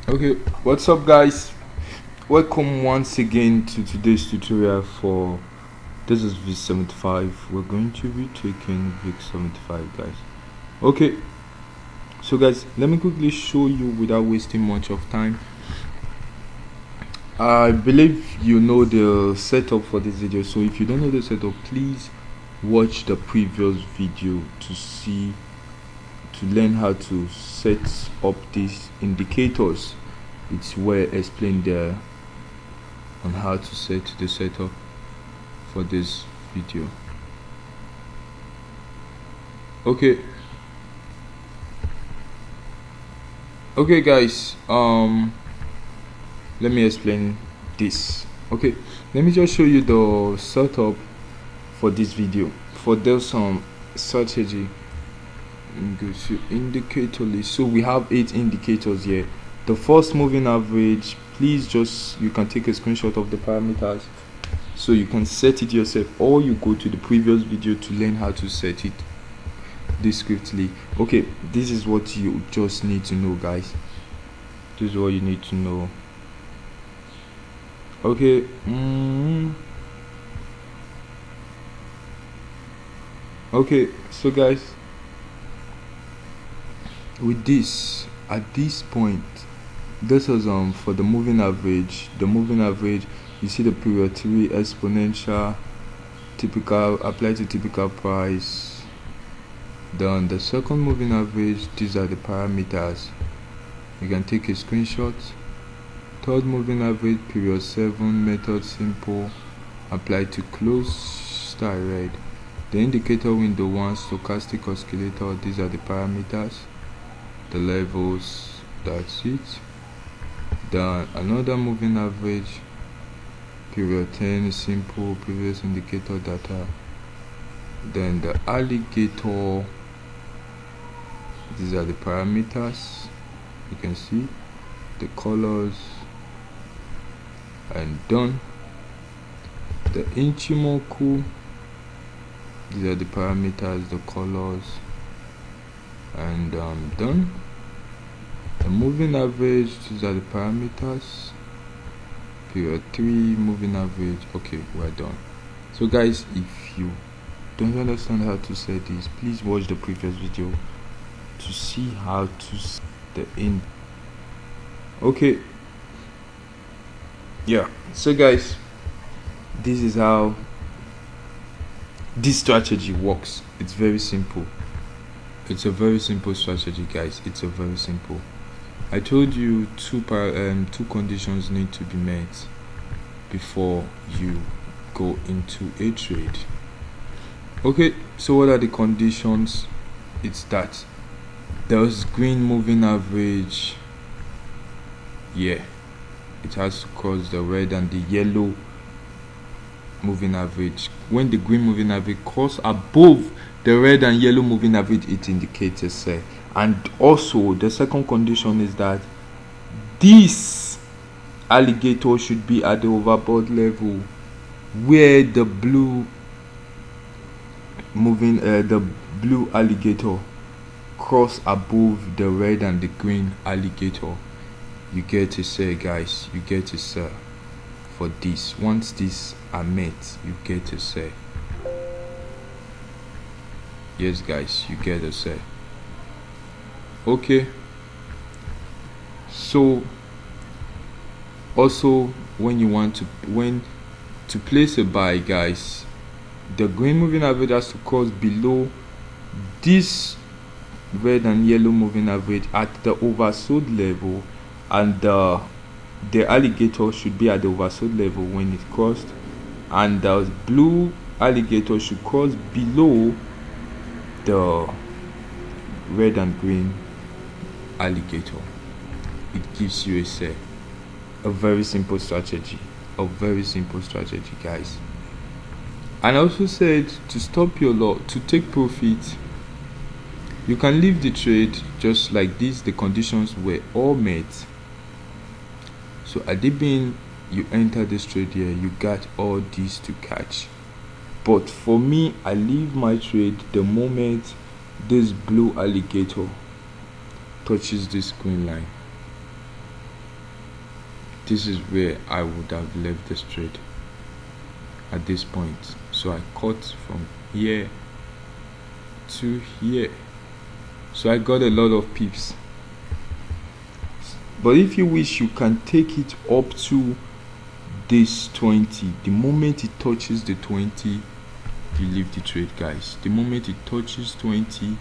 Okay, what's up guys? Welcome once again to today's tutorial for this is VIX 75. We're going to be taking VIX 75 guys. Okay, so guys, let me quickly show you without wasting much of time. I believe you know the setup for this video, so if you don't know the setup, please watch the previous video to learn how to set up these indicators. It's well explained there on how to set the setup for this video. Okay guys, let me explain this. Okay, let me just show you the setup for this video. For this strategy, go to indicator list. So we have 8 indicators here. The first moving average, please you can take a screenshot of the parameters so you can set it yourself, or you go to the previous video to learn how to set it discreetly. Okay, this is what you just need to know guys. This is what you need to know. Okay, okay, so guys, with this, at this point, this is for the moving average. The moving average, you see the period 3 exponential, typical, apply to typical price. Then the second moving average, these are the parameters, you can take a screenshot. Third moving average, period 7, method simple, apply to close, star red. The indicator window 1, stochastic oscillator, these are the parameters, the levels, that's it. Then another moving average, period 10, simple, previous indicator data. Then the alligator, these are the parameters, you can see the colors, and done. The Ichimoku, these are the parameters, the colors, and done. The moving average, these are the parameters, period 3, moving average. Okay, we're done. So guys, if you don't understand how to set this, please watch the previous video to see how to set the in. Okay, yeah, so guys, this is how this strategy works. It's very simple. It's a very simple strategy guys. It's a very simple. I told you two conditions need to be met before you go into a trade. Okay, so what are the conditions? It's that there's green moving average, yeah, it has to cross the red and the yellow moving average. When the green moving average cross above the red and yellow moving average, it indicates a sell. And also the second condition is that this alligator should be at the overbought level where the blue alligator cross above the red and the green alligator. You get to sell guys, you get to sell for this. Once these are met, you get to sell. Yes guys, you get to sell. Okay, so also when you want to place a buy guys, the green moving average has to cross below this red and yellow moving average at the oversold level, and the alligator should be at the oversold level when it crossed, and the blue alligator should cross below the red and green alligator. It gives you a sell. A very simple strategy, guys. And I also said to stop your loss, to take profit, you can leave the trade just like this. The conditions were all met. So at the beginning you enter this trade here, you got all these to catch. But for me, I leave my trade the moment this blue alligator touches this green line. this is where I would have left this trade at this point. So I cut from here to here, so I got a lot of pips. But if you wish, you can take it up to this 20. The moment it touches the 20, you leave the trade, guys. The moment it touches 20,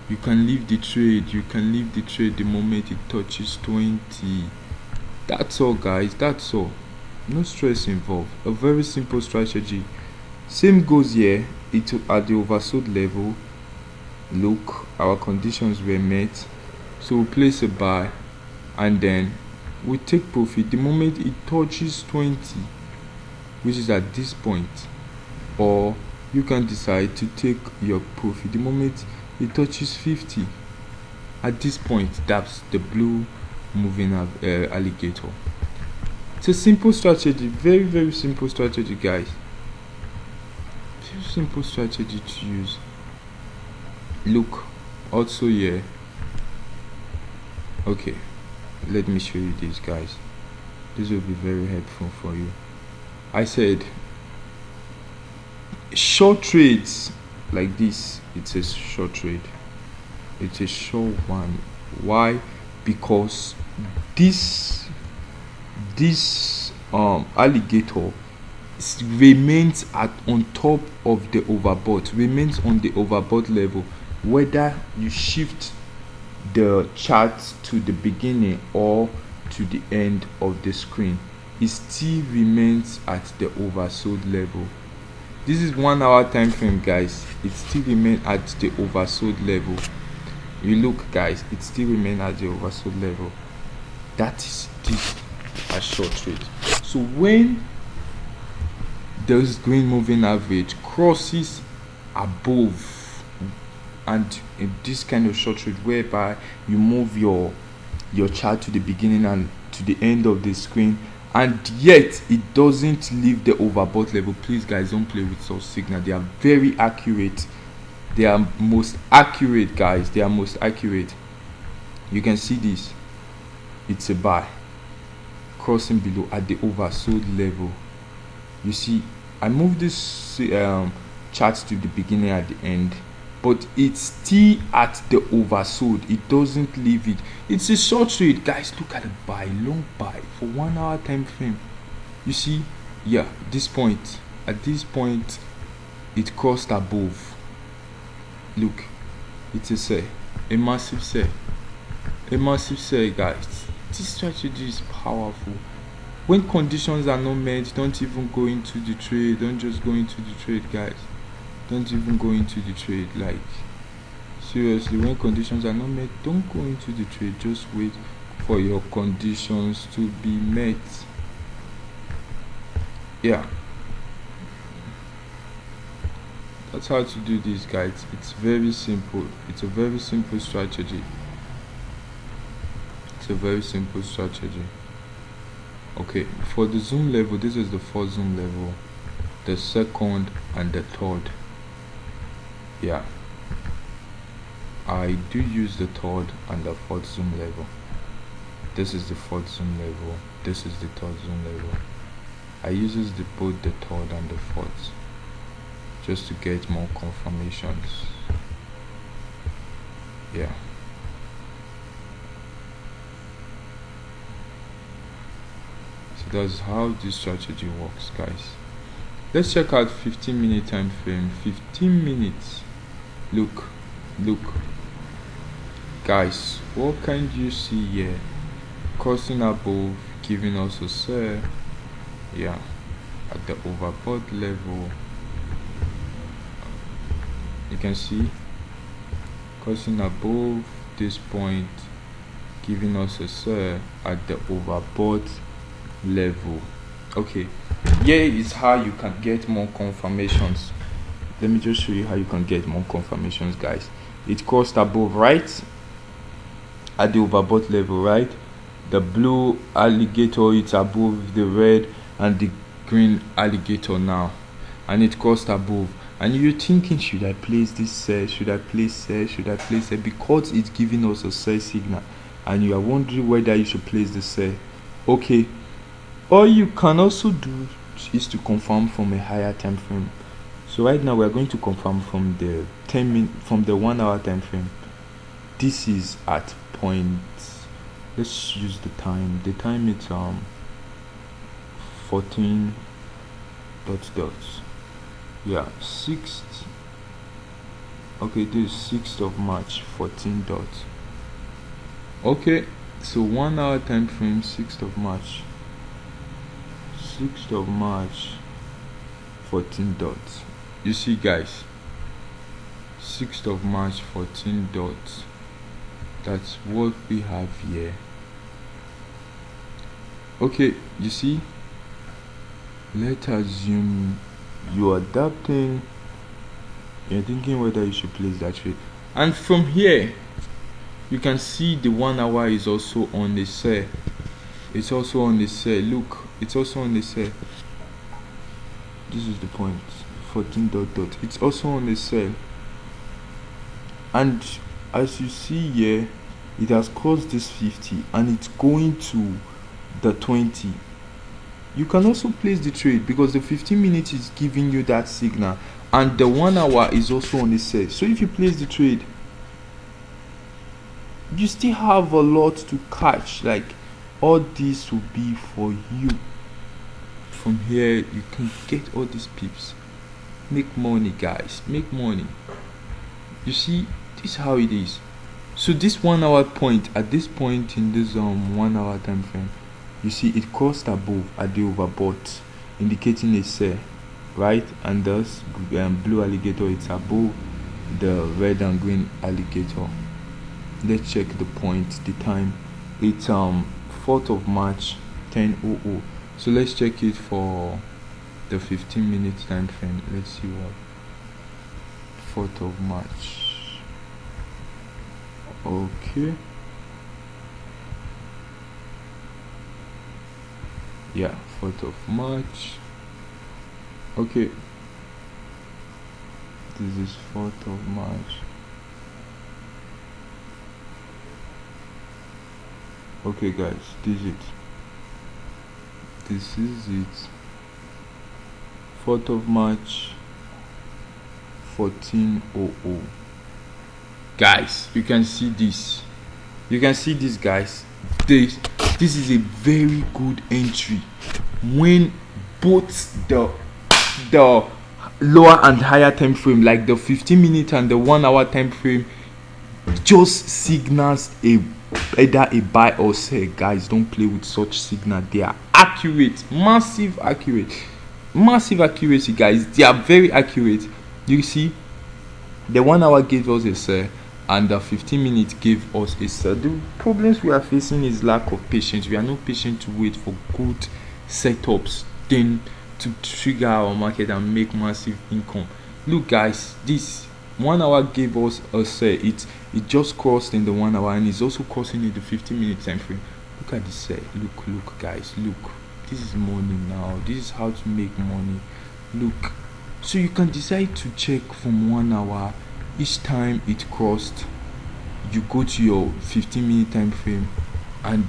you can leave the trade. You can leave the trade the moment it touches 20. That's all, guys. That's all. No stress involved. A very simple strategy. Same goes here. It at the oversold level. Look, our conditions were met, so we place a buy, and then we take profit the moment it touches 20, which is at this point. Or you can decide to take your profit the moment it touches 50. At this point, that's the blue moving alligator. It's a simple strategy, very, very simple strategy, guys. Very simple strategy to use. Look, also here. Okay, let me show you this, guys. This will be very helpful for you. I said short trades like this, it's a short trade. It's a short one. Why? Because this alligator remains on top of the overbought, remains on the overbought level. Whether you shift the chart to the beginning or to the end of the screen, it still remains at the oversold level. This is 1 hour time frame, guys. It still remains at the oversold level. You look, guys, it still remains at the oversold level. That is this a short trade. So when this green moving average crosses above, and in this kind of short trade whereby you move your chart to the beginning and to the end of the screen, and yet it doesn't leave the overbought level, please, guys, don't play with such signal. They are very accurate. They are most accurate, guys. They are most accurate. You can see this. It's a buy crossing below at the oversold level. You see, I moved this chart to the beginning at the end, but it's still at the oversold. It doesn't leave it. It's a short trade, guys. Look at the buy, long buy for 1 hour time frame. You see, yeah, this point, at this point it crossed above. Look, it's a sell, a massive sell, guys. This strategy is powerful. When conditions are not met, don't even go into the trade. Don't just go into the trade, guys. Don't even go into the trade. Like, seriously, when conditions are not met, don't go into the trade. Just wait for your conditions to be met. Yeah, that's how to do this, guys. It's very simple. It's a very simple strategy. It's a very simple strategy. Okay, for the zoom level, this is the first zoom level, the second and the third. Yeah, I do use the third and the fourth zoom level. This is the fourth zoom level, this is the third zoom level. I uses both the third and the fourth just to get more confirmations. Yeah, so that's how this strategy works, guys. Let's check out 15-minute time frame. 15 minutes. Look, guys, what can you see here? Crossing above, giving us a sell. Yeah, at the overbought level, you can see crossing above this point, giving us a sell at the overbought level. Okay, here is how you can get more confirmations. Let me just show you how you can get more confirmations, guys. It crossed above, right, at the overbought level, right? The blue alligator, it's above the red and the green alligator now, and it crossed above. And you're thinking, should I place this sell? Should I place sell? Should I place sell? Because it's giving us a sell signal, and you are wondering whether you should place the sell. Okay, All you can also do is to confirm from a higher time frame. So right now we are going to confirm from the 1 hour time frame. This is at point, let's use the time. The time is 14 dots. Yeah, 6th. Okay, this is 6th of March, 14 dots. Okay, so 1 hour time frame, 6th of March. 6th of March, 14 dots. You see guys, 6th of March, 14 dots. That's what we have here. Okay, you see, let's assume you're adapting, you're thinking whether you should place that trade, and from here you can see the 1 hour is also on the sell. It's also on the sell. Look, it's also on the sell. This is the point, 14 dot. It's also on the sell, and as you see here, it has crossed this 50 and it's going to the 20. You can also place the trade because the 15 minutes is giving you that signal, and the 1 hour is also on the sell. So if you place the trade, you still have a lot to catch. Like, all this will be for you. From here you can get all these pips, make money guys, make money. You see, this is how it is. So this 1 hour point, at this point in this 1 hour time frame, you see it crossed above at the overbought, indicating a sell, right? And thus blue alligator, it's above the red and green alligator. Let's check the point, the time. It's 4th of March, 10:00. So let's check it for the 15-minute time frame. Let's see what 4th of March. Okay, yeah, 4th of March. Okay, this is 4th of March. Okay guys, this is it. 4th of March, 14:00. Guys, you can see this. Guys. This is a very good entry when both the lower and higher time frame, like the 15-minute and the 1 hour time frame, just signals either a buy or sell. Guys, don't play with such signal. They are accurate, massive accuracy, guys. They are very accurate. You see, the 1 hour gave us a sell and the 15-minute gave us a sell. The problems we are facing is lack of patience. We are not patient to wait for good setups, then to trigger our market and make massive income. Look guys, this 1 hour gave us a sell. It just crossed in the 1 hour and it's also crossing in the 15-minute time frame. Look at this sell. Look guys, look. This is money now. This is how to make money. Look, so you can decide to check from 1 hour. Each time it crossed, you go to your 15-minute time frame and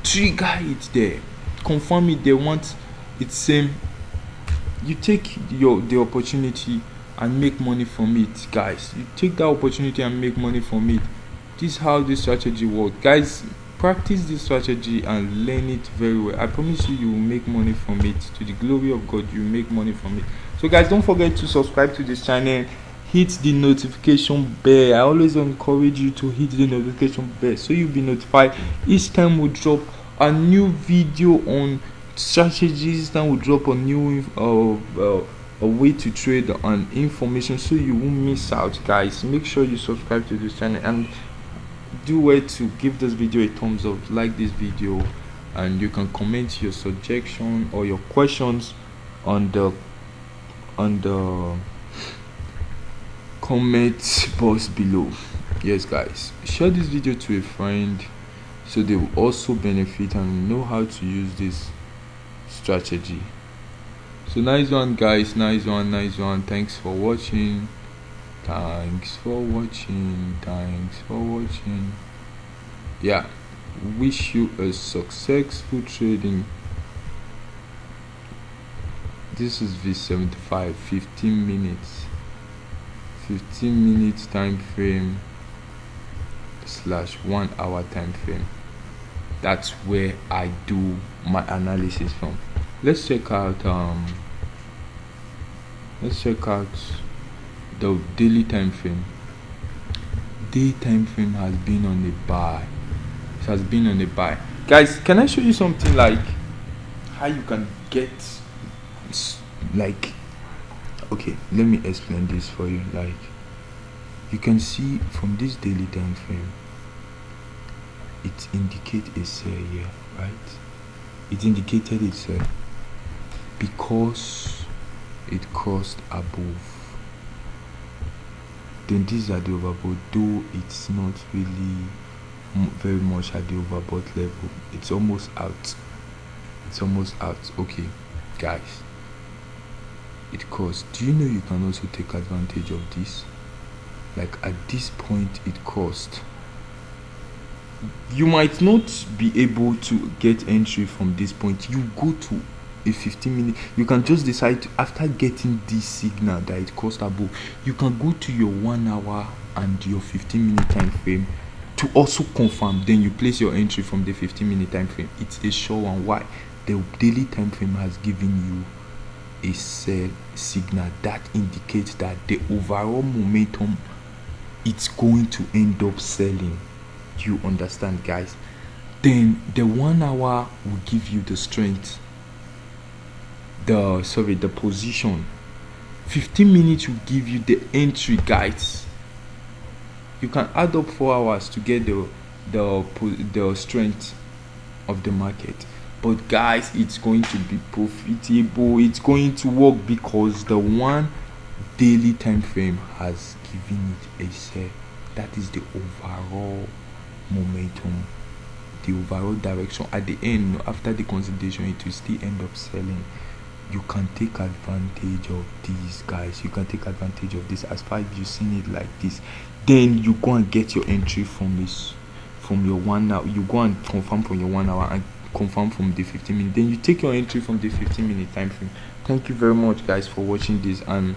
trigger it there, confirm it. They want it same. You take the opportunity and make money from it, guys. You take that opportunity and make money from it. This is how this strategy works, guys. Practice this strategy and learn it very well. I promise you, you will make money from it. To the glory of God, you will make money from it. So guys, don't forget to subscribe to this channel, hit the notification bell. I always encourage you to hit the notification bell so you'll be notified each time we drop a new video on strategies. Then we'll drop a new a way to trade and information, so you won't miss out. Guys, make sure you subscribe to this channel and do well to give this video a thumbs up, like this video, and you can comment your suggestion or your questions on the comment box below. Yes guys, share this video to a friend so they will also benefit and know how to use this strategy. So nice one guys, nice one. Thanks for watching. Yeah, wish you a successful trading. this is V75, 15 minutes, 15 minutes time frame / 1 hour time frame. That's where I do my analysis from. Let's check out the daily time frame. Day time frame has been on a buy. It has been on a buy. Guys, can I show you something like how you can get like, okay, let me explain this for you. Like, you can see from this daily time frame, it indicates a sell here, right? It indicated a sell because it crossed above. Then these are the overbought, though it's not really very much at the overbought level. It's almost out. Okay, guys, it crossed. Do you know you can also take advantage of this? Like, at this point it crossed. You might not be able to get entry from this point. You go to a 15 minute, you can just decide to, after getting this signal that it crossed above, you can go to your 1 hour and your 15 minute time frame to also confirm. Then you place your entry from the 15 minute time frame. It's a sure one. Why? The daily time frame has given you a sell signal that indicates that the overall momentum, it's going to end up selling. You understand, guys? Then the 1 hour will give you the strength, the position. 15 minutes will give you the entry, guys. You can add up 4 hours to get the strength of the market. But guys, it's going to be profitable. It's going to work because the one daily time frame has given it a sell. That is the overall momentum, the overall direction. At the end, after the consolidation, it will still end up selling. You can take advantage of these, guys. You can take advantage of this as far as you've seen it like this. Then you go and get your entry from your 1 hour. You go and confirm from your 1 hour and confirm from the 15 minute. Then you take your entry from the 15 minute time frame. Thank you very much, guys, for watching this, and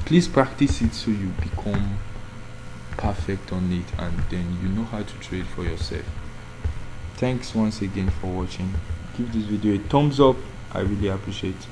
please practice it so you become perfect on it, and then you know how to trade for yourself. Thanks once again for watching. Give this video a thumbs up. I really appreciate it.